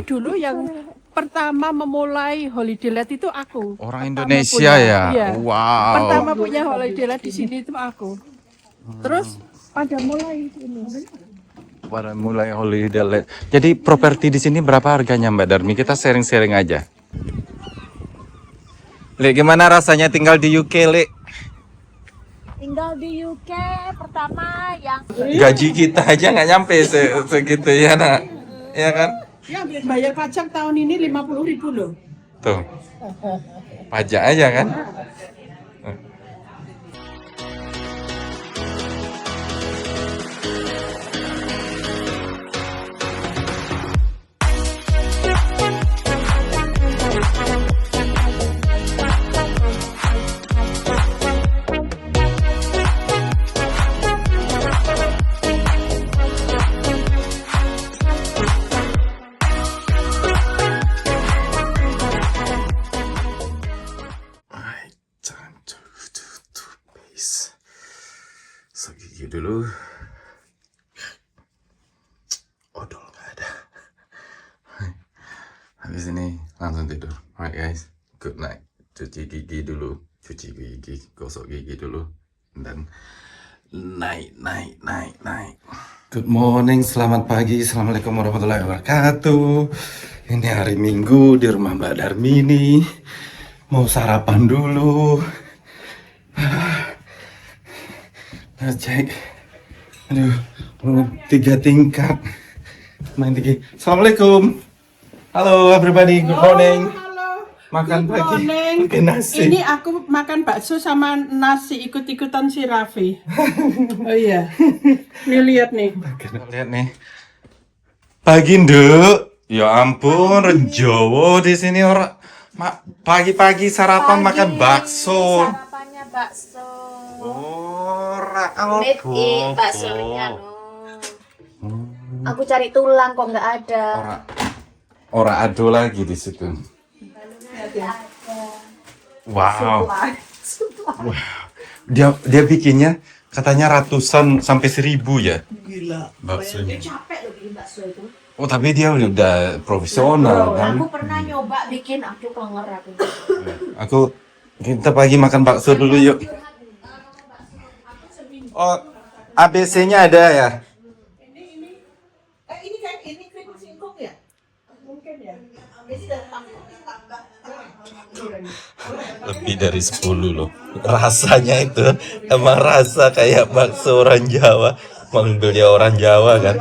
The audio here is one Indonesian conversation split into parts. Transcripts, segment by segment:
Dulu yang pertama memulai Holiday Let itu aku. Orang Pertama Indonesia punya, ya? iya. Wow. Pertama punya Holiday Let di sini itu aku. Terus pada mulai ini. Pada mulai Holiday Let. Jadi properti di sini berapa harganya Mbak Darmi? Kita sharing-sharing aja. Lek, gimana rasanya tinggal di UK, Lek? Tinggal di UK pertama yang Gaji kita aja nggak nyampe segitu ya, nak? Iya kan? Ya bayar pajak tahun ini 50.000 loh. Tuh. Pajak aja kan? Segigi dulu. Odol nggak ada. Habis ini langsung tidur. Alright guys, good night. Cuci gigi dulu, cuci gigi, gosok gigi dulu, dan naik. Good morning, selamat pagi, assalamualaikum warahmatullahi wabarakatuh. Ini hari Minggu di rumah Mbak Darmini. Mau sarapan dulu. Cek, aduh, 3 tingkat, main tinggi. Assalamualaikum, halo everybody, good morning. Halo. Makan Good pagi, morning. pakai nasi. Ini aku makan bakso sama nasi ikut-ikutan si Raffi. Oh iya. Nih lihat nih. Lihat nih, pagi nduk. Ya ampun, Renjowo di sini orang pagi-pagi sarapan makan bakso. sarapannya bakso. Ora Made in baksonya no. Aku cari tulang kok nggak ada. Ora ado lagi di situ. Wow. Wah. Dia bikinnya katanya ratusan sampai 1.000 ya. Gila. Baksonya. Capek loh bikin bakso itu. Oh, tapi dia udah profesional kan. Aku pernah nyoba bikin, aku kenger aku. Kita pagi makan bakso dulu yuk. Oh, ABC-nya ada ya? Ini keripik singkong ya? Mungkin ya. Lebih dari 10 loh. Rasanya itu emang rasa kayak bakso orang Jawa. Manggilnya orang Jawa kan.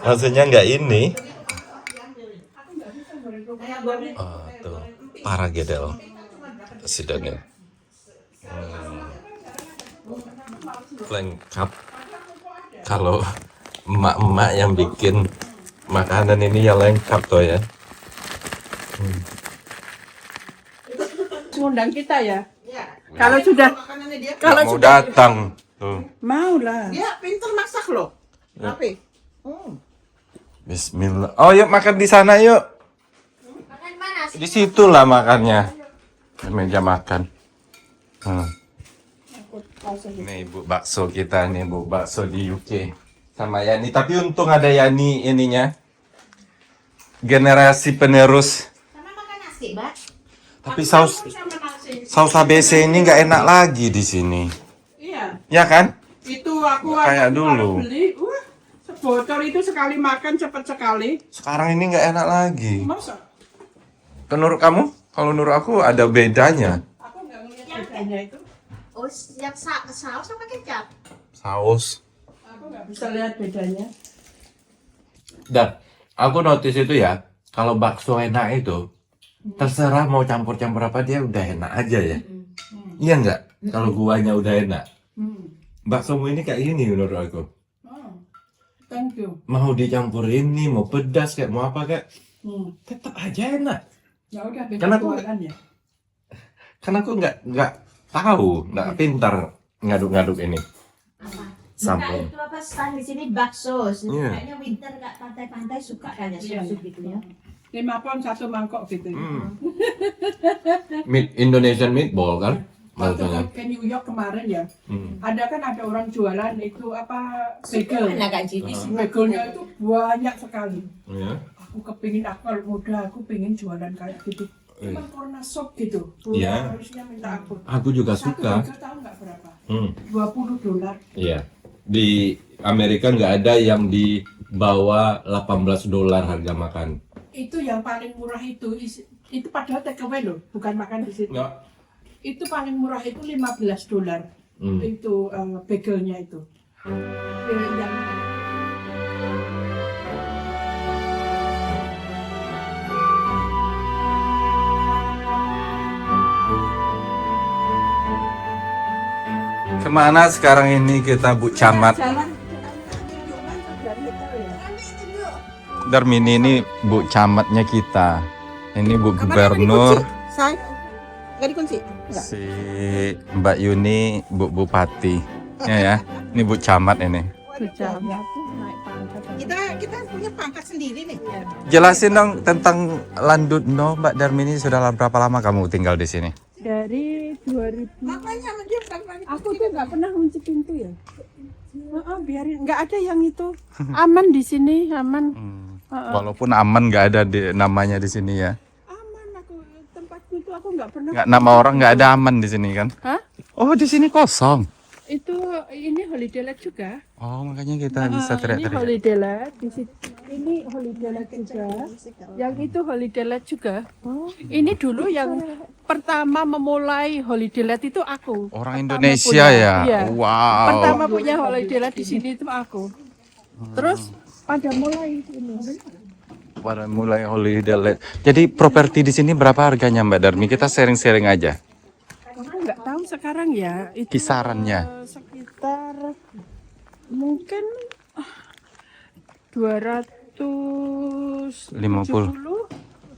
Rasanya nggak ini. Oh, tuh. Parah gedel. Sidangnya. Lengkap. Kalau emak-emak yang bikin makanan ini yang lengkap tuh ya. Ngundang kita ya? Kalau sudah Kalau mau datang tuh. mau lah. Dia pinter masak loh. Tapi Bismillah. Oh, yuk makan di sana yuk. Makan mana sih? Di situ lah makannya. Di meja makan. Nih Bu bakso kita nih, Bu bakso di UK sama Yani. Tapi untung ada Yani ininya. Generasi penerus. Sama makan nasi, Mbak. Tapi saus ABC ini nggak enak lagi di sini. Iya. Ya kan? Itu aku Kayak aku dulu. beli. Sebotol itu sekali makan cepat sekali. Sekarang ini nggak enak lagi. Masa? Menurut kamu? Kalau menurut aku ada bedanya. Aku nggak ngeliat bedanya itu. Oh, yang saus sama kecap. Saus. Aku nggak bisa lihat bedanya. Dan aku notice itu ya, kalau bakso enak itu terserah mau campur-campur apa dia udah enak aja ya. Iya nggak? Kalau guanya udah enak. Baksomu ini kayak ini menurut aku. Thank you. Mau dicampur ini, mau pedas kayak mau apa kayak, tetap aja enak. Ya udah beda Karena aku- buatan ya. Karena aku nggak tahu, nggak pintar ngaduk-ngaduk ini. Apa? Sambal. Itu apa stand di sini bakso. Iya. Kayaknya winter nggak pantai-pantai suka kan ya Iya. sup gitu ya. 5 pound 1 mangkok gitu. Indonesian meatball kan? Waktu Maksudnya. ke New York kemarin ya, Hmm. ada orang jualan itu apa bagel. Mana Kak Jini sih? Bagelnya itu banyak sekali. Ya. Aku kepingin kalau muda aku pengen jualan kayak gitu. Cuman corner shop gitu. Iya. Harusnya minta aku. Aku juga Satu suka. burger tahu nggak berapa? Hmm. $20. Iya. Di Amerika nggak ada yang di bawah $18 harga makan. Itu yang paling murah itu padahal take away loh, bukan makan di situ. Nggak. Itu paling murah itu $15. Itu bagelnya itu. Yang Kemana sekarang ini kita Bu Camat? jalan Darmini ini Bu Camatnya kita. Ini Bu Gubernur, Say, nggak dikunci? Nggak. si Mbak Yuni Bu Bupati. Ya. Ini Bu Camat ini. Kita punya pangkat sendiri nih. Jelasin dong tentang Landudno, Mbak Darmini sudah berapa lama kamu tinggal di sini? dari 2000. Makanya sama dia berapa kali Aku tuh nggak pernah kunci pintu ya. Biarin, nggak ada yang itu. Aman di sini, aman. Walaupun aman nggak ada namanya di sini ya. Aman aku tempatku itu aku nggak pernah. Nggak, nama orang nggak ada aman di sini kan? Hah? Oh, di sini kosong. Itu ini holiday let juga. Oh, makanya kita bisa Ini teriak-teriak. holiday let di situ. Ini holiday let juga. Yang itu holiday let juga. Ini dulu yang pertama memulai holiday let itu aku. Orang Pertama Indonesia punya. ya? Iya. Wow. Pertama punya holiday let di sini itu aku. Terus pada mulai ini. Pada mulai holiday let. Jadi properti di sini berapa harganya Mbak Darmi? Kita sharing-sharing aja. Aku nggak tahu sekarang ya. Itu Kisarannya. sekitar mungkin 250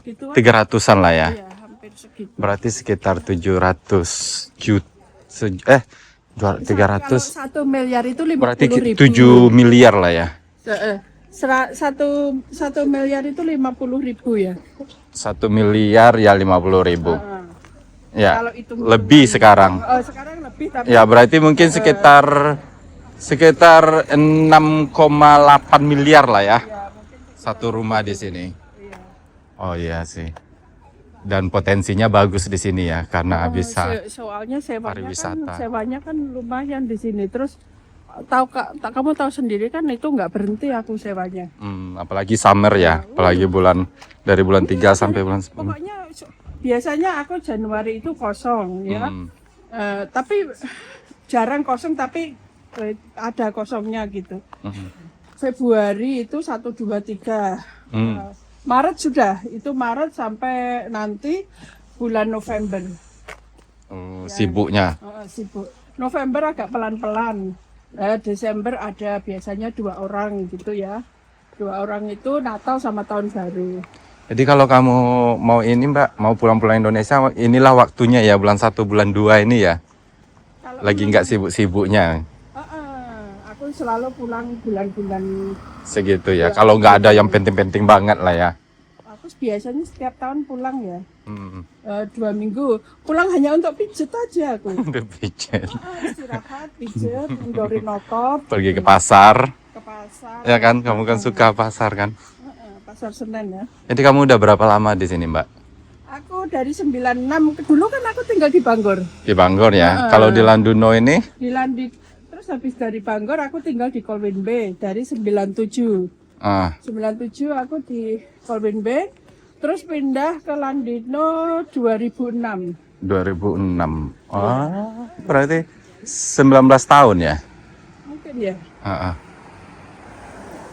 gitu. 300-an lah ya. Iya, hampir segitu. Berarti sekitar 700 juta. 300. Kalau 1 miliar itu 50 Berarti ribu. 7 miliar lah ya. Satu miliar itu 50.000 ya. 1 miliar ya 50.000. Ya. Kalau itu Lebih sekarang. Oh, sekarang lebih tapi Ya, berarti mungkin sekitar 6,8 miliar lah ya. Satu rumah di sini. Oh iya sih. Dan potensinya bagus di sini ya karena bisa soalnya pariwisata. sewanya kan lumayan di sini. Terus kamu tahu sendiri kan itu nggak berhenti aku sewanya. apalagi summer ya, apalagi dari bulan 3 sampai bulan 10. Pokoknya biasanya aku Januari itu kosong ya. Tapi jarang kosong tapi ada kosongnya gitu. Februari itu 1, 2, 3. Maret sudah, itu Maret sampai nanti bulan November. Sibuknya. Sibuk. November agak pelan-pelan. Desember ada biasanya 2 orang gitu ya. 2 orang itu Natal sama Tahun Baru. Jadi kalau kamu mau ini Mbak, mau pulang-pulang Indonesia, inilah waktunya ya, bulan 1, bulan 2 ini ya. Kalau Lagi nggak sibuk-sibuknya. aku selalu pulang bulan-bulan. Segitu ya. Kalau nggak ada yang penting-penting banget lah ya. Aku biasanya setiap tahun pulang ya. 2 minggu. Pulang hanya untuk pijet aja aku. Pijet. Istirahat, pijet, ndorin otot. Pergi ke pasar. Ke pasar. Ya kan, kamu kan suka pasar kan. Pasar Senen ya. Jadi kamu udah berapa lama di sini Mbak? Aku dari 96. Dulu kan aku tinggal di Bangor. Di Bangor ya. Kalau di Landuno ini? Di Landik. Terus habis dari Bangor aku tinggal di Colwyn Bay dari 97. 97 aku di Colwyn Bay. Terus pindah ke Landino 2006. 2006. Berarti 19 tahun ya? Mungkin ya.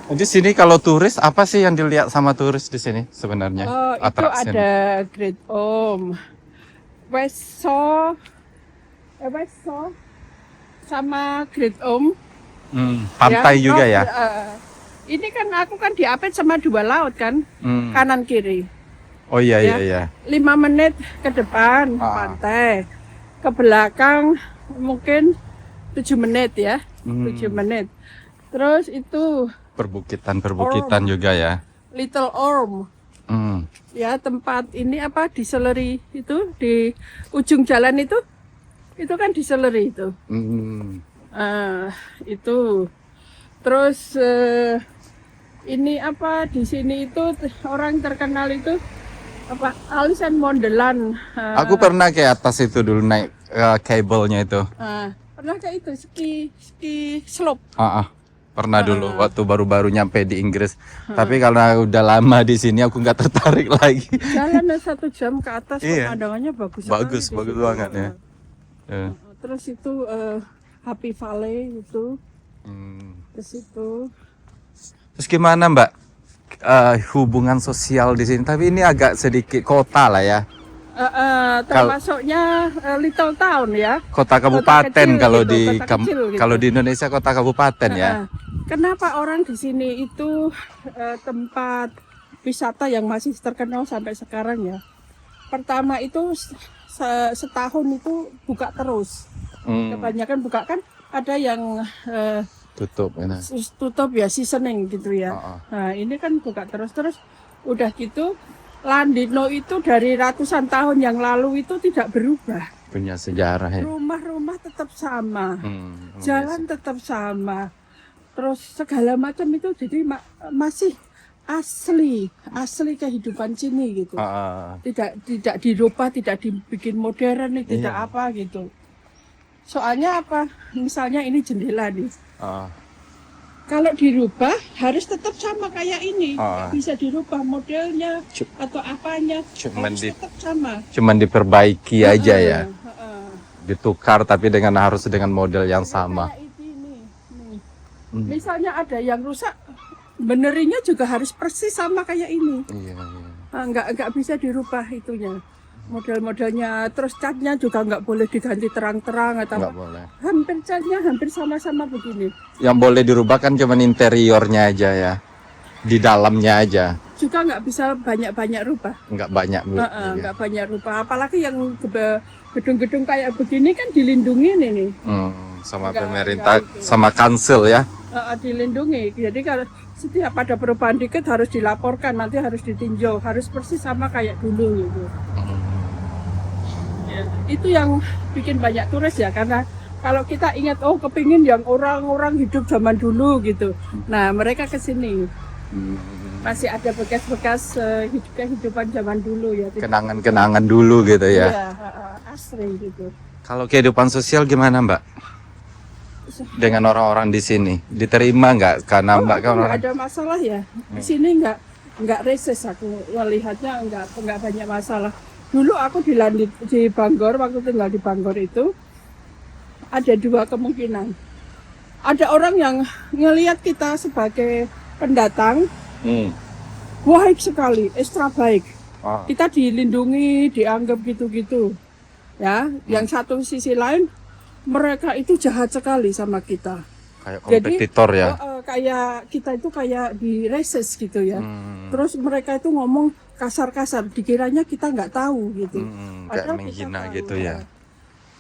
Di sini kalau turis apa sih yang dilihat sama turis di sini sebenarnya? Itu Atraksi. ada Great Om, Wesso, sama Great Om. Pantai juga ya? Ini kan aku kan diapit sama 2 laut kan, kanan kiri. Oh iya Ya. iya. 5 menit ke depan pantai, ke belakang mungkin 7 menit ya, 7 menit. Terus itu Perbukitan juga ya. Little Orm. Ya tempat ini apa distillery itu di ujung jalan itu kan distillery itu. Itu terus ini apa di sini itu orang terkenal itu apa Alisan Mondelan. Aku pernah ke atas itu dulu naik kabelnya itu. Pernah kayak itu ski slope. Pernah dulu waktu baru-baru nyampe di Inggris. Tapi karena udah lama di sini aku nggak tertarik lagi. Jalan 1 jam ke atas Iya. pemandangannya bagus Bagus sekali di situ. banget ya. Terus itu Happy Valley itu. Terus itu Terus gimana Mbak hubungan sosial di sini? Tapi ini agak sedikit kota lah ya. termasuknya little town ya. Kota kabupaten kecil kalau gitu, di kota kecil gitu. kalau di Indonesia kota kabupaten ya. Kenapa orang di sini itu tempat wisata yang masih terkenal sampai sekarang ya? Pertama itu setahun itu buka terus. Kebanyakan buka kan ada yang tutup ya seasoning gitu ya. Nah ini kan buka terus udah gitu. Landino itu dari ratusan tahun yang lalu itu tidak berubah. Punya sejarah ya. Rumah-rumah tetap sama, jalan tetap sama, terus segala macam itu jadi masih asli kehidupan sini gitu. Tidak dirubah, tidak dibikin modern, tidak apa gitu. Soalnya apa? Misalnya ini jendela nih. Kalau dirubah harus tetap sama kayak ini. Nggak bisa dirubah modelnya atau apanya. Harus tetap sama. Cuman diperbaiki aja ya. Ditukar tapi harus dengan model yang sama. Kayak ini. Misalnya ada yang rusak, benerinnya juga harus persis sama kayak ini. Nggak bisa dirubah itunya. Model-modelnya, terus catnya juga nggak boleh diganti terang-terang atau nggak boleh. Hampir catnya hampir sama-sama begini. Yang boleh dirubah kan cuma interiornya aja ya, di dalamnya aja. Juga nggak bisa banyak-banyak rubah. Nggak banyak. Nggak banyak rubah. Apalagi yang gedung-gedung kayak begini kan dilindungi nih. Sama pemerintah, sama council ya. Dilindungi. Jadi kalau setiap ada perubahan dikit harus dilaporkan, nanti harus ditinjau, harus persis sama kayak dulu gitu. Itu yang bikin banyak turis ya, karena kalau kita ingat kepingin yang orang-orang hidup zaman dulu gitu. Nah mereka ke sini masih ada bekas-bekas kehidupan zaman dulu ya. Kenangan-kenangan dulu gitu ya. Iya, asri gitu. Kalau kehidupan sosial gimana Mbak? Dengan orang-orang di sini diterima nggak? Karena Mbak kan nggak ada masalah ya. Di sini nggak reses, aku melihatnya nggak banyak masalah. Dulu aku di Bangor, waktu tinggal di Bangor itu ada 2 kemungkinan. Ada orang yang ngelihat kita sebagai pendatang, baik sekali, ekstra baik. Kita dilindungi, dianggap gitu-gitu. Ya, yang satu sisi lain mereka itu jahat sekali sama kita. Kayak kompetitor. Jadi, ya. Kayak kita itu kayak di reses gitu ya. Terus mereka itu ngomong kasar-kasar, dikiranya kita nggak tahu gitu. Kayak menghina gitu ya.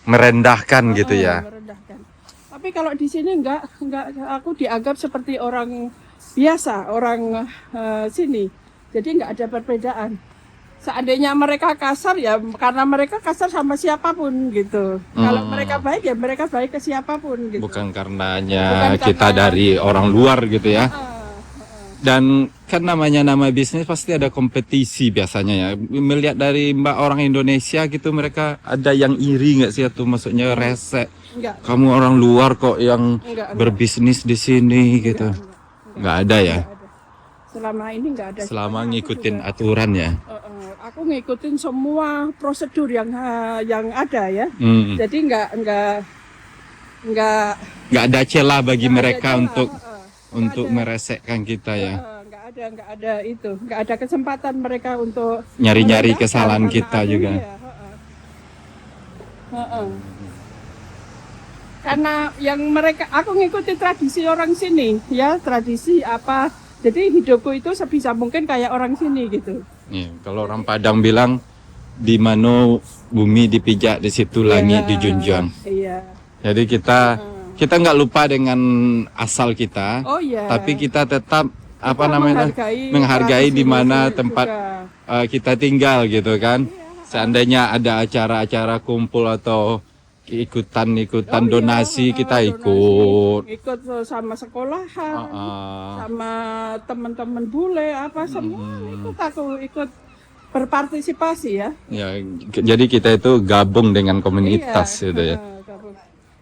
Merendahkan gitu ya. Merendahkan. Tapi kalau di sini nggak aku dianggap seperti orang biasa, orang sini. Jadi nggak ada perbedaan. Seandainya mereka kasar ya karena mereka kasar sama siapapun gitu. Kalau mereka baik ya mereka baik ke siapapun gitu. Bukan karenanya kita dari orang luar gitu ya. Dan kan nama bisnis pasti ada kompetisi biasanya ya. Melihat dari Mbak orang Indonesia gitu, mereka ada yang iri nggak sih, atau maksudnya rese? Enggak. Kamu orang luar kok yang berbisnis di sini gitu. Nggak ada ya? Selama ini nggak ada. Selama ngikutin aturan ya? Aku ngikutin semua prosedur yang ada ya. Jadi nggak ada celah bagi mereka untuk meresekkan kita ya. Nggak ada kesempatan mereka untuk nyari kesalahan kita juga. Karena aku ngikuti tradisi orang sini ya, tradisi apa. Jadi hidupku itu sebisa mungkin kayak orang sini gitu. Kalau orang Padang bilang di mana bumi dipijak, di situ langit dijunjung. Iya. Jadi kita nggak lupa dengan asal kita, tapi kita tetap menghargai di mana tempat kita tinggal gitu kan. Seandainya ada acara-acara kumpul atau ikutan Oh, donasi iya, kita donasi. ikut. Ikut sama sekolahan, Ah, sama teman-teman bule apa semua ikut berpartisipasi ya. ya, jadi kita itu gabung dengan komunitas Iya, gitu ya. gabung.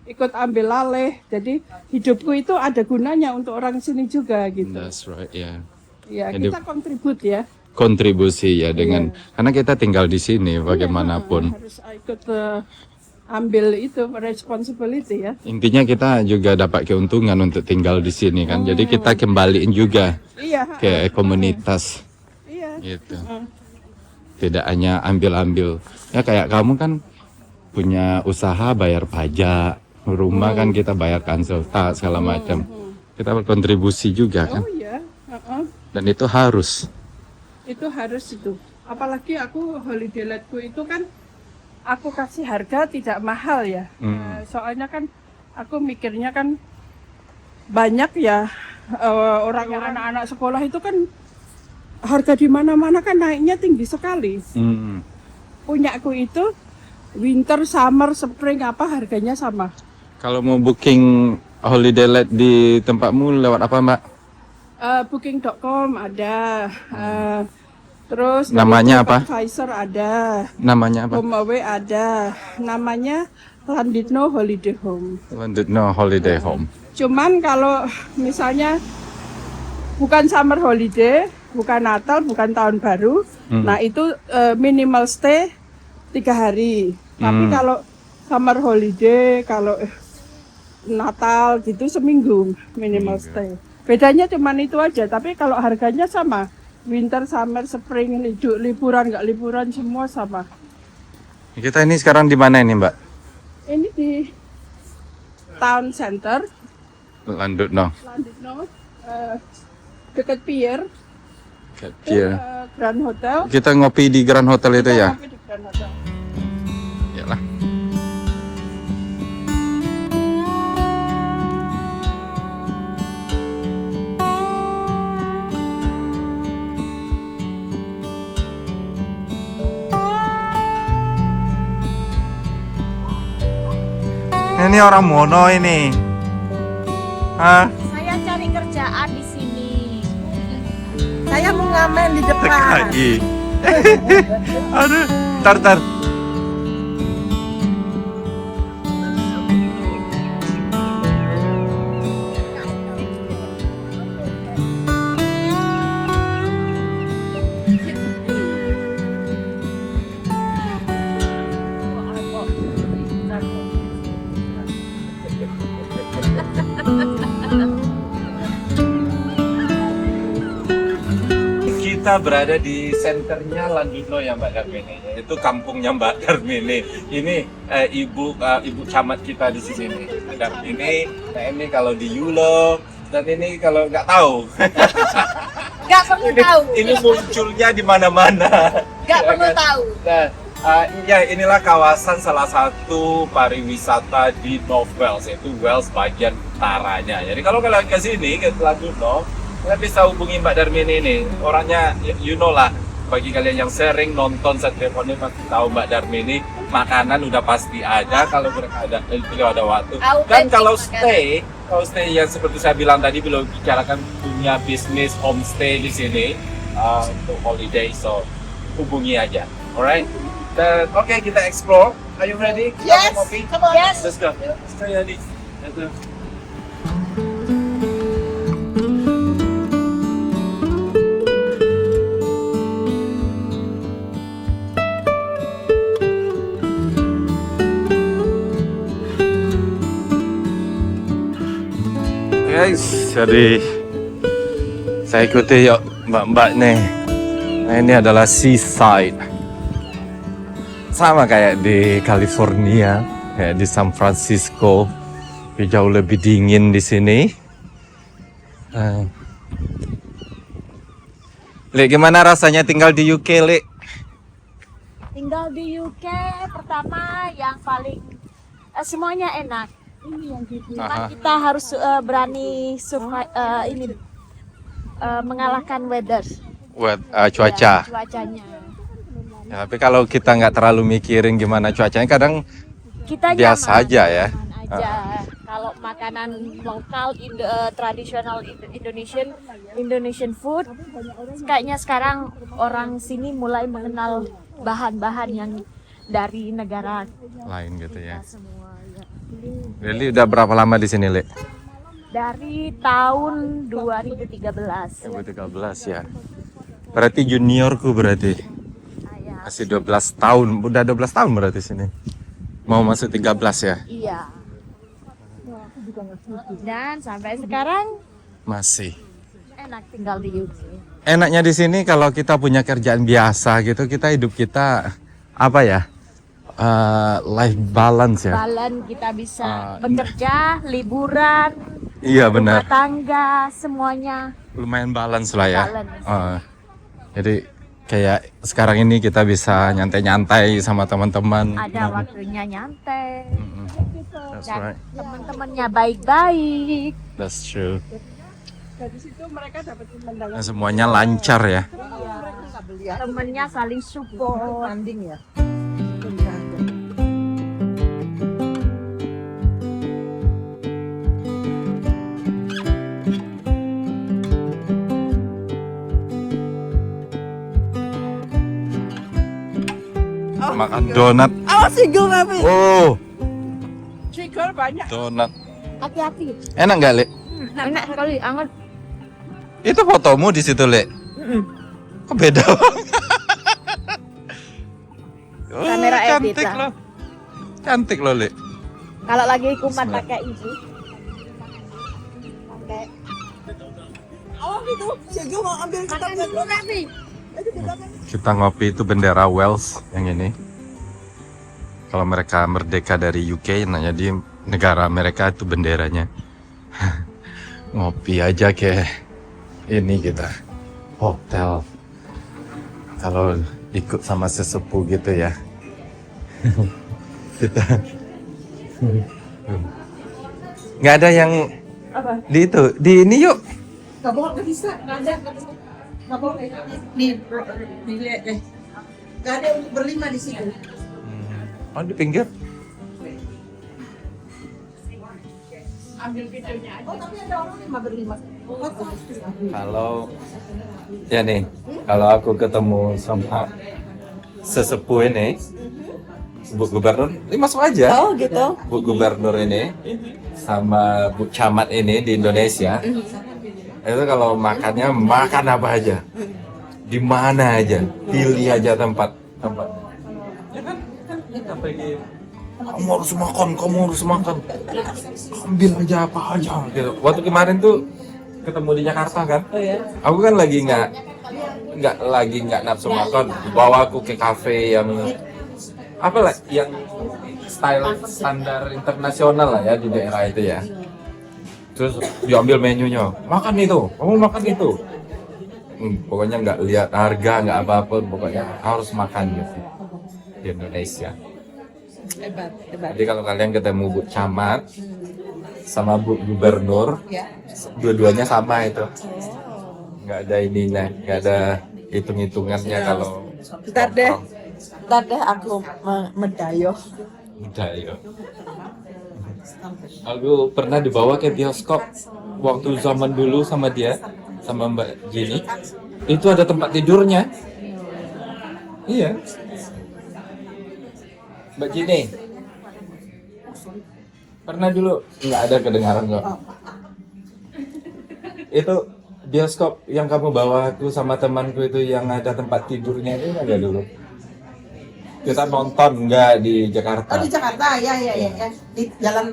Ikut ambil alih. Jadi hidupku itu ada gunanya untuk orang sini juga gitu. That's right, ya. Ya, Jadi- kita kontribut ya. Kontribusi ya dengan karena kita tinggal di sini bagaimanapun. Harus ikut ambil itu responsibility ya. Intinya kita juga dapat keuntungan untuk tinggal di sini kan. Jadi kita kembaliin juga Iya, ke komunitas iya. gitu. Tidak hanya ambil-ambil. Ya kayak kamu kan punya usaha bayar pajak, rumah kan kita bayar council tax segala macam. Kita berkontribusi juga kan. Oh iya, Dan itu harus. itu harus itu. Apalagi aku holiday letku itu kan aku kasih harga tidak mahal ya. Soalnya kan aku mikirnya kan banyak ya orang-orang anak-anak sekolah itu kan harga di mana-mana kan naiknya tinggi sekali. Hmm. Punya aku itu winter, summer, spring apa harganya sama. Kalau mau booking holiday let di tempatmu lewat apa Mbak? Booking.com ada. Terus dari Namanya apa? TripAdvisor ada. Namanya apa? HomeAway ada. Namanya Landitno Holiday Home. Landitno Holiday Home. Cuman kalau misalnya bukan summer holiday, bukan Natal, bukan tahun baru, nah itu minimal stay 3 hari. Tapi kalau summer holiday, kalau Natal gitu seminggu minimal stay. Bedanya cuman itu aja, tapi kalau harganya sama. Winter, summer, spring, liburan, nggak liburan semua sama. Kita ini sekarang di mana ini Mbak? Ini di Town Center, Landitno. Landitno, dekat pier, Pier. Grand Hotel. Kita ngopi di Grand Hotel itu ya? Sampai di Grand Hotel. Iyalah. Ini orang mono ini. Hah? Saya cari kerjaan di sini. Saya mau ngamen di depan. Lagi. Aduh, tar. Kita berada di senternya Landitno ya Mbak Darmini. Itu kampungnya Mbak Darmini. Ini ibu camat kita di sini nih. Mbak Darmini. Nah ini kalau di Yulo dan ini kalau nggak tahu. Nggak perlu tahu. Ini munculnya di mana-mana. Nggak perlu tahu. Nah, ya inilah kawasan salah satu pariwisata di North Wales, yaitu Wales bagian utaranya. Jadi kalau kalian ke sini ke Landitno, kalian bisa hubungi Mbak Darmini ini. Orangnya you know lah, bagi kalian yang sering nonton Saturday Morning pasti tahu Mbak Darmini. Makanan udah pasti ada kalau mereka ada beliau ada waktu. Dan kalau stay yang seperti saya bilang tadi, beliau bicarakan punya bisnis homestay di sini untuk holiday, so hubungi aja. Alright. Dan oke, kita explore. Are you ready? Yes. Kita mau ngopi? Come on. Yes. Let's go. Let's go, Yadi. Let's go. Guys, jadi saya ikuti yuk mbak-mbak nih. Nah, ini adalah seaside. Sama kayak di California, kayak di San Francisco, tapi jauh lebih dingin di sini. Lek, gimana rasanya tinggal di UK, Lek? Tinggal di UK pertama yang paling semuanya enak. Ini yang gitu. Aha. Kita harus berani mengalahkan weather. Cuaca. Cuacanya. Ya, tapi kalau kita nggak terlalu mikirin gimana cuacanya, kadang kita biasa nyaman, aja ya. nyaman aja. Kalau makanan lokal tradisional Indonesian food, kayaknya sekarang orang sini mulai mengenal bahan-bahan yang dari negara Lain gitu ya. kita semua. Ya. Lili udah berapa lama di sini, Le? Dari tahun 2013. 2013 ya. Berarti juniorku berarti. Ayah. Masih 12 tahun. Udah 12 tahun berarti sini. Mau masuk 13 ya? Iya. Dan sampai sekarang Masih. enak tinggal di UK. Enaknya di sini kalau kita punya kerjaan biasa gitu, hidup kita apa ya? Life balance ya. Balan kita bisa bekerja, liburan, Iya rumah benar. tangga, semuanya Lumayan balance lah ya. balance. Jadi kayak sekarang ini kita bisa nyantai-nyantai sama teman-teman. Ada waktunya nyantai. Mm-mm. That's Dan right. teman-temannya baik-baik. That's true. Dari situ mereka dapat pemandangan. Nah, semuanya lancar ya. Temennya saling support. Tanding ya. Makan donat. Awas single tapi. Oh, Cigol banyak. donat. Hati-hati. Enak nggak, Le? Enak sekali, anget. Itu fotomu di situ, Le? Kok beda banget? Oh, Kamera edit cantik lah. loh. Cantik loh, Le. Kalau lagi kumat pakai ini. Pakai Oh gitu. Single mau ambil kita makan dulu tapi. Kita ngopi itu bendera Wales yang ini. Kalau mereka merdeka dari UK, nah jadi negara mereka itu benderanya. Ngopi aja kayak ini kita hotel. Kalau ikut sama sesepuh gitu ya. Kita nggak ada yang di itu di ini yuk. Gak boleh, gak bisa, gak ada. Gak boleh. Dilihat deh. Gak ada untuk berlima di situ. Oh di pinggir. Ambil videonya aja. Oh tapi ada orang lima berlima. Kalau ya nih, kalau aku ketemu sama sesepuh ini, Bu Gubernur, ini masuk aja. Oh gitu. Bu Gubernur ini sama Bu Camat ini di Indonesia, itu kalau makannya makan apa aja, di mana aja, pilih aja tempat. Ya kan? Kamu harus makan, ambil aja apa aja. Gitu. Waktu kemarin tuh ketemu di Jakarta kan, aku kan lagi nggak nafsu makan, bawa aku ke kafe yang apa lah, yang style standar internasional lah ya di daerah itu ya. Terus diambil menunya, makan itu, kamu makan itu. Pokoknya nggak lihat harga, nggak apa-apa, pokoknya harus makan gitu di Indonesia. Hebat. Jadi kalau kalian ketemu Bu Camat sama Bu Gubernur, Ya. dua-duanya sama itu. Nggak ada ininya, nggak ada hitung-hitungannya kalau Ntar deh. Ntar deh aku mendayo. udah ya. Aku pernah dibawa ke bioskop waktu zaman dulu sama dia, sama Mbak Jenny. Itu ada tempat tidurnya. Iya. Mbak Jenny. Pernah dulu? Nggak ada kedengaran kok. Itu bioskop yang kamu bawa aku sama temanku itu yang ada tempat tidurnya itu ada dulu. Kita nonton nggak di Jakarta. Oh di Jakarta ya. Di jalan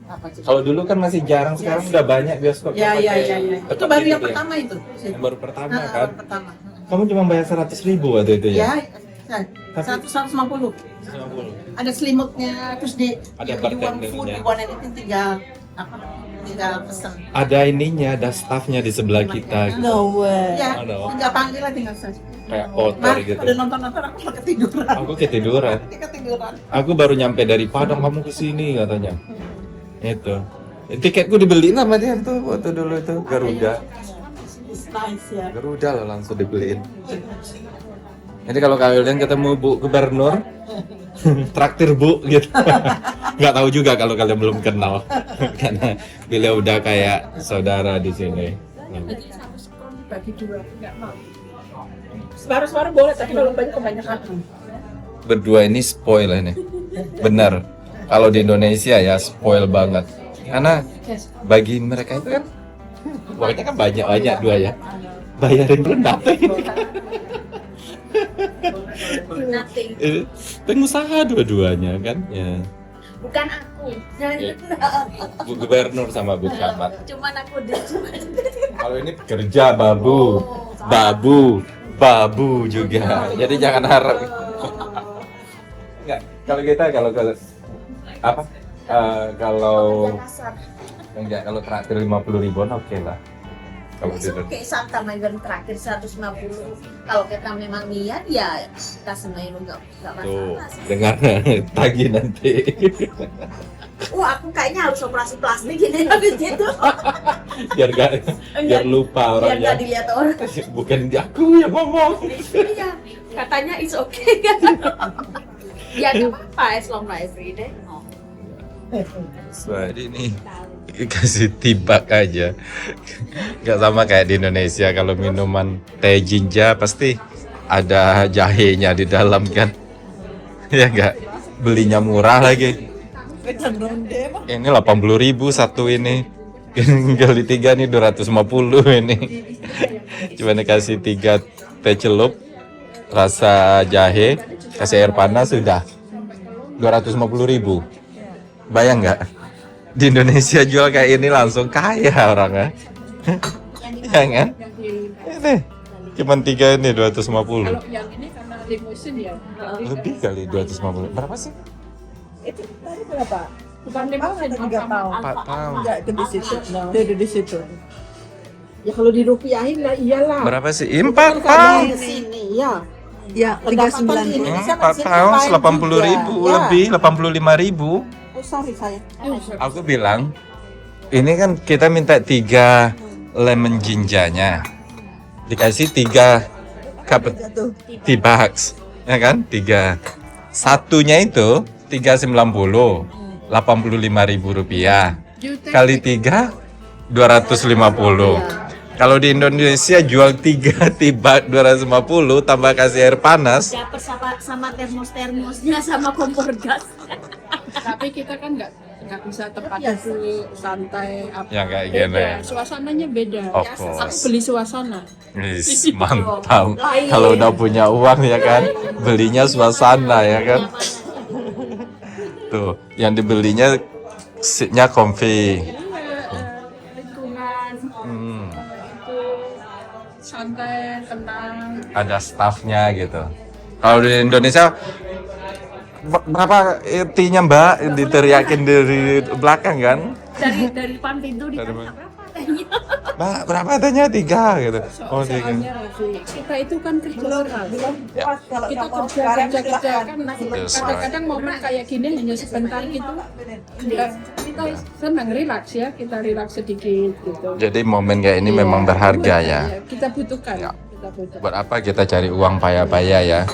apa sih? Kalau dulu kan masih jarang, sekarang udah banyak bioskop. Ya. yang pakai Itu baru yang gitu ya. pertama itu. Yang baru pertama Nah, kan. baru pertama. Kamu cuma bayar 100.000 waktu itu ya? Ya. 150. 150. Ada selimutnya, terus di Ada you want bartendernya. food, you want anything, tinggal pesan. Ada ininya, ada staffnya di sebelah kita. Gitu. No way. Ya, Oh, no. tinggal panggil aja tinggal saja. Kayak kotor Nah, gitu. udah nonton aku udah ketiduran. Aku ketiduran. Ketiduran. Aku baru nyampe dari Padang, kamu kesini katanya. Itu. Tiketku dibeliin sama dia tuh waktu dulu itu Garuda. Nice ya. Garuda loh langsung dibeliin. Jadi kalau kalian ketemu Bu Gubernur traktir Bu gitu. Nggak tahu juga kalau kalian belum kenal karena beliau udah kayak saudara di sini. Jadi satu sekon dibagi dua, nggak mau. Separuh-separuh boleh, tapi kalau banyak kebanyakan. Berdua ini spoil ini, bener. Kalau di Indonesia ya spoil banget, karena bagi mereka itu kan pokoknya kan banyak dua ya, bayarin belum nothing. Nothing. Pengusaha dua-duanya kan ya. Bukan aku. Bu Gubernur sama Bu Camat. Cuman aku deh. Kalau ini kerja babu juga. Jadi jangan harap. Enggak, kalau apa? Kalau enggak, kalau traktir 50.000 oke lah. Kalau gitu. Oke, Santa Mayor terakhir 150. Kalau kita memang niat ya kita semuanya nggak Tuh, masalah sih. dengar tagih nanti. Wah, aku kayaknya harus operasi plastik gini habis itu. biar lupa Biar orangnya. nggak dilihat orang. Bukan aku yang ngomong. Iya, katanya it's okay kan. Ya nggak apa-apa, as long as every day. Oh. Jadi ini kasih tibak aja, nggak sama kayak di Indonesia. Kalau minuman teh jinja pasti ada jahenya di dalam kan, ya nggak, belinya murah lagi. Ini 80.000 satu ini, kali 3 nih 250 ini. Cuma dikasih 3 teh celup rasa jahe, kasih air panas sudah 250.000. Bayang nggak? Di Indonesia jual kayak ini langsung kaya orangnya. Ya kan? Ini cuman 3 ini 250. Kalau yang ini karena limusin ya. Lebih kali 250. Berapa sih? Itu tadi berapa? Bukan limusin, 3 pound. 4 pound. Enggak, itu di situ. Ada di situ. Ya kalau dirupiahin lah iyalah. Berapa sih? 4 pound. Di sini ya. Ya, 390. 4 pound 80.000 lebih 85.000. Oh, sorry saya. Aku bilang ini kan kita minta 3 lemon jinjanya, dikasih 3 cup tea bags, ya kan? 3. Satunya itu 390, 85.000 rupiah. Kali 3 250. Kalau di Indonesia jual 3 tea bag 250 tambah kasih air panas. Dapet sama termos-termosnya sama kompor gas. Tapi kita kan nggak bisa tepat duduk, santai apa. Ya kayak Beda, gini. suasananya beda. Of Aku course. beli suasana. Wis, mantap. Kalau udah punya uang ya kan, belinya suasana ya kan. Tuh, yang dibelinya seatnya comfy. Lingkungan Hmm, itu santai, tenang. ada staffnya gitu. Kalau di Indonesia berapa tea-nya Mbak, diteriakin dari belakang kan? Dari depan pintu Dari ditanya berapa tehnya. Mbak, berapa tehnya? 3 gitu. Oh, 3. Soalnya Raffi, kita itu kan kerja keras. Puas kalau Kita nggak mau kerja sekarang kan Yes, kadang-kadang momen kayak gini hanya sebentar gitu. Kita senang relax ya, kita relax sedikit gitu. Jadi momen kayak ini Iya, memang berharga ya. Kita butuhkan. Ya. Kita butuhkan. Buat apa kita cari uang payah-payah ya?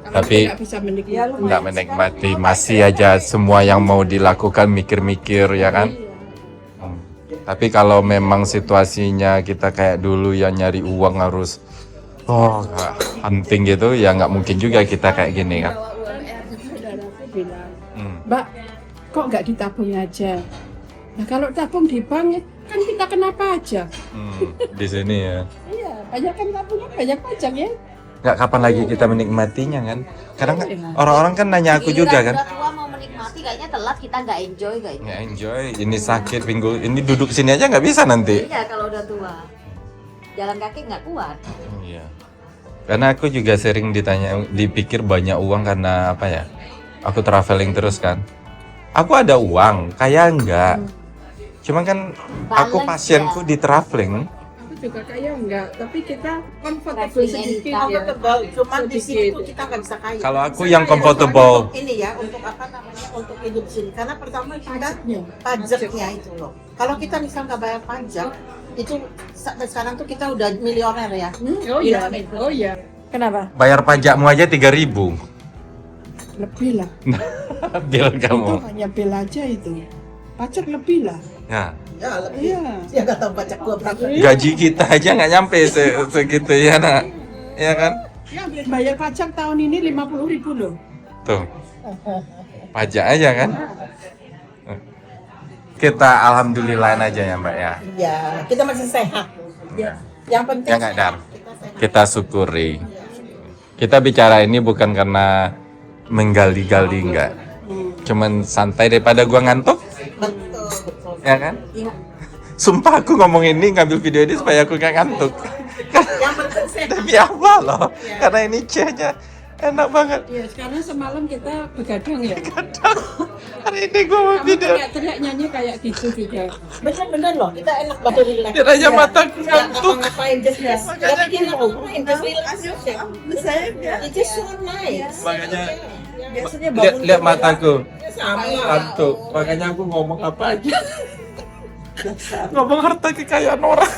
Kalau Tapi tidak bisa menikmati. nggak menikmati, masih aja semua yang mau dilakukan mikir-mikir ya kan. Tapi kalau memang situasinya kita kayak dulu yang nyari uang harus hunting gitu ya, nggak mungkin juga kita kayak gini kan. Saudaraku bilang, Hmm. Mbak, kok nggak ditabung aja? Nah kalau tabung di bank kan kita kena pajak. Di sini ya. Iya, banyak kan tabungan, banyak pajak ya. Nggak, kapan lagi kita menikmatinya kan? Kadang kan orang-orang kan nanya aku juga kan. Udah tua mau menikmati kayaknya telat, kita nggak enjoy kayaknya. Nggak enjoy, ini sakit pinggul, ini duduk sini aja nggak bisa nanti. Iya kalau udah tua. Jalan kaki nggak kuat. Iya. Karena aku juga sering dipikir banyak uang karena apa ya? Aku traveling terus kan. Aku ada uang, kaya enggak. Cuman kan aku Balance pasienku di traveling. Aku juga kayak enggak, tapi kita comfortable Traveling sedikit anytime. ya. Comfortable, cuman di sini Sedikit. tuh kita nggak bisa kaya. Kalau aku yang comfortable. Ini ya, untuk apa namanya, untuk hidup sini. Karena pertama kita Pajaknya. pajaknya itu loh. Kalau kita misal nggak bayar pajak, itu sampai sekarang tuh kita udah milioner ya. Oh iya, oh iya. Kenapa? Bayar pajakmu aja 3.000. Lebih lah. Bil Itu kamu. hanya bil aja itu. Pajak lebih lah. Ya. Ya lebih. Iya. Ya nggak tahu pajak gua berapa. Gaji kita aja nggak nyampe segitu ya nak. Ya kan? Ya bayar pajak tahun ini 50.000 loh. Tuh. Pajak aja kan? Kita alhamdulillahin aja ya Mbak ya. Ya kita masih sehat. Ya. Yang penting. Ya nggak Dar. Kita sehat. Kita syukuri. Kita bicara ini bukan karena menggali-gali enggak. Cuman santai daripada gua ngantuk, Betul, betul. ya kan? Iya. Sumpah aku ngomong ini, ngambil video ini supaya aku gak ngantuk. Yang penting sehat. Demi Allah loh. Karena ini C-nya enak banget. Iya, sekarang semalam kita begadang ya. Hari ini gua mau Kamu video. teriak-teriak nyanyi kayak gitu juga. Bener-bener loh, kita enak banget relax. Kiranya mataku Nggak ngantuk. ngapa-ngapain, just Makanya nggak bikin aku apa-apain, just relax aja. It's just so nice. Makanya Biasanya lihat mataku sama. ngantuk. Makanya aku ngomong apa aja. Ngomong harta kekayaan orang.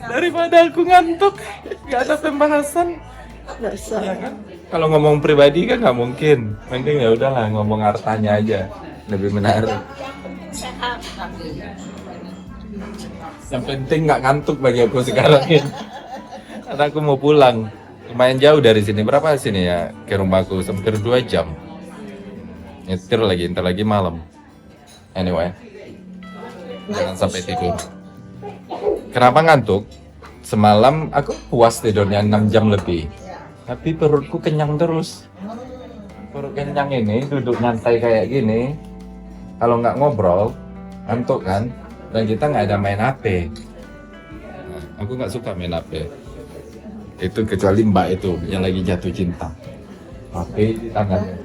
Daripada aku ngantuk, gak ada pembahasan. Ya kan? Kalau ngomong pribadi kan nggak mungkin. Mending ya udahlah ngomong hartanya aja, lebih menarik. Sehat. Yang penting nggak ngantuk bagi aku sekarang ini. Karena aku mau pulang. Lumayan jauh dari sini. Berapa sini ya ke rumahku? Hampir 2 jam. Nyetir lagi, ntar lagi malam. Anyway, jangan sampai tidur. Kenapa ngantuk? Semalam aku puas tidurnya 6 jam lebih. Tapi perutku kenyang terus. Perut kenyang ini duduk nyantai kayak gini. Kalau nggak ngobrol, ngantuk kan? Dan kita nggak ada main HP. Nah, aku nggak suka main HP. Itu kecuali Mbak itu yang lagi jatuh cinta. HP di tangannya.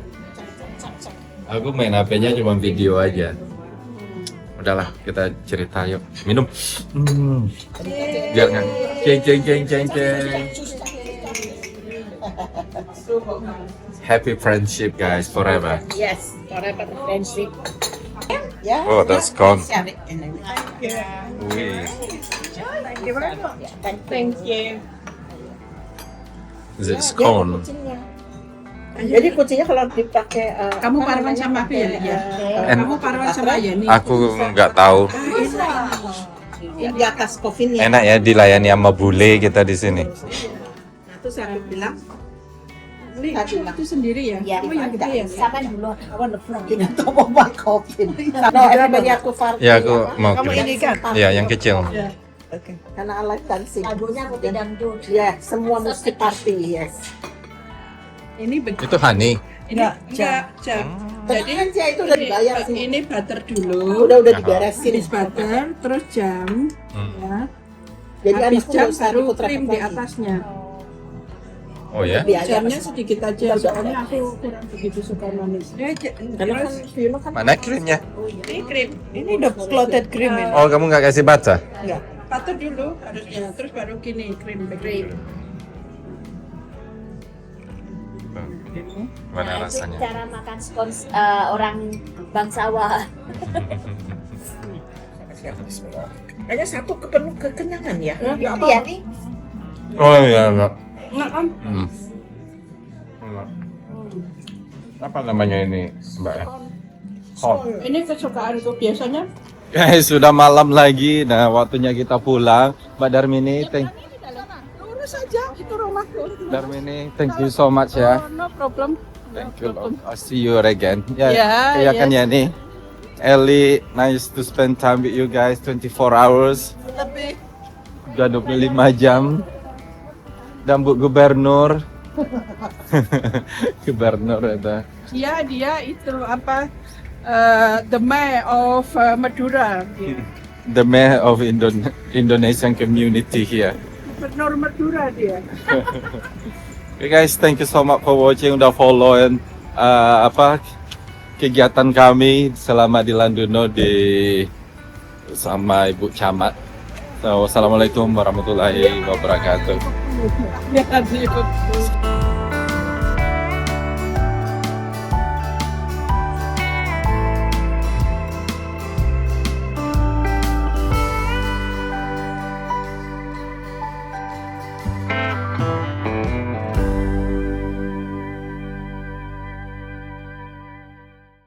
Aku main HP-nya cuma video aja. Udahlah, kita cerita yuk. Minum. Biar nggak ceng. Happy friendship guys, forever. Yes, forever friendship. Ya. Oh, that's gone. Share it and then- Wih. Thank you. Is it scone? Jadi kucingnya kalau dipakai Kamu parawan sama aku ya, ya? Kamu parawan sama Yeni. Aku nggak tahu. di atas kovinnya. Enak ya dilayani sama bule kita di sini. Nah, terus aku bilang, Li, itu sendiri ya? Ya, Oh, yang gede ya? sama dulu. I want the front in atau mau buy coffee. No, everybody aku farti. Ya aku mau Kamu kirim. ini kan? Ya yang kecil. Oke. Karena I like dancing. Lagunya aku dangdut. Ya, semua mesti party, yes. Ini begini. Itu honey. Ini enggak, jam. Jadi kan sih itu udah dibayar sih. Ini butter dulu. Udah diberesin. Habis butter, terus jam. Ya. Jadi Habis anakku jam nggak usah baru repot-repot krim di lagi. atasnya. Oh ya? Lebih aja Jamnya pas- sedikit aja, soalnya aku kurang begitu suka manis. Karena kan, you know kan, Mana krimnya? Ini krim. ini udah clotted cream ini. Oh kamu nggak kasih baca? Enggak. Butter dulu harusnya, terus baru gini krim. Mana Nah, itu rasanya? cara makan scones orang bangsawan. Hanya satu penuh kekenyangan ya. Iya nih. Oh iya enggak. Nah, Om. Enggak. Apa namanya ini Mbak? Corn. Ini kesukaanku biasanya. Guys, sudah malam lagi. Nah, waktunya kita pulang. Mbak Darmini, Lurus aja, itu rumahku. Darmini, thank you so much ya. Oh, no problem. Thank you. Lord. I'll see you again. Ya, Ya, kan ya nih. Ellie, nice to spend time with you guys 24 hours. Lebih. Udah 25 jam. Dan Bu Gubernur. Gubernur itu. Dia itu apa? The Mayor of Madura. The mayor of Indonesian community here. Gubernur Madura dia. Okay guys, thank you so much for watching. Udah follow and kegiatan kami selama di Landuno sama Ibu Camat. So, assalamualaikum warahmatullahi wabarakatuh. Ya,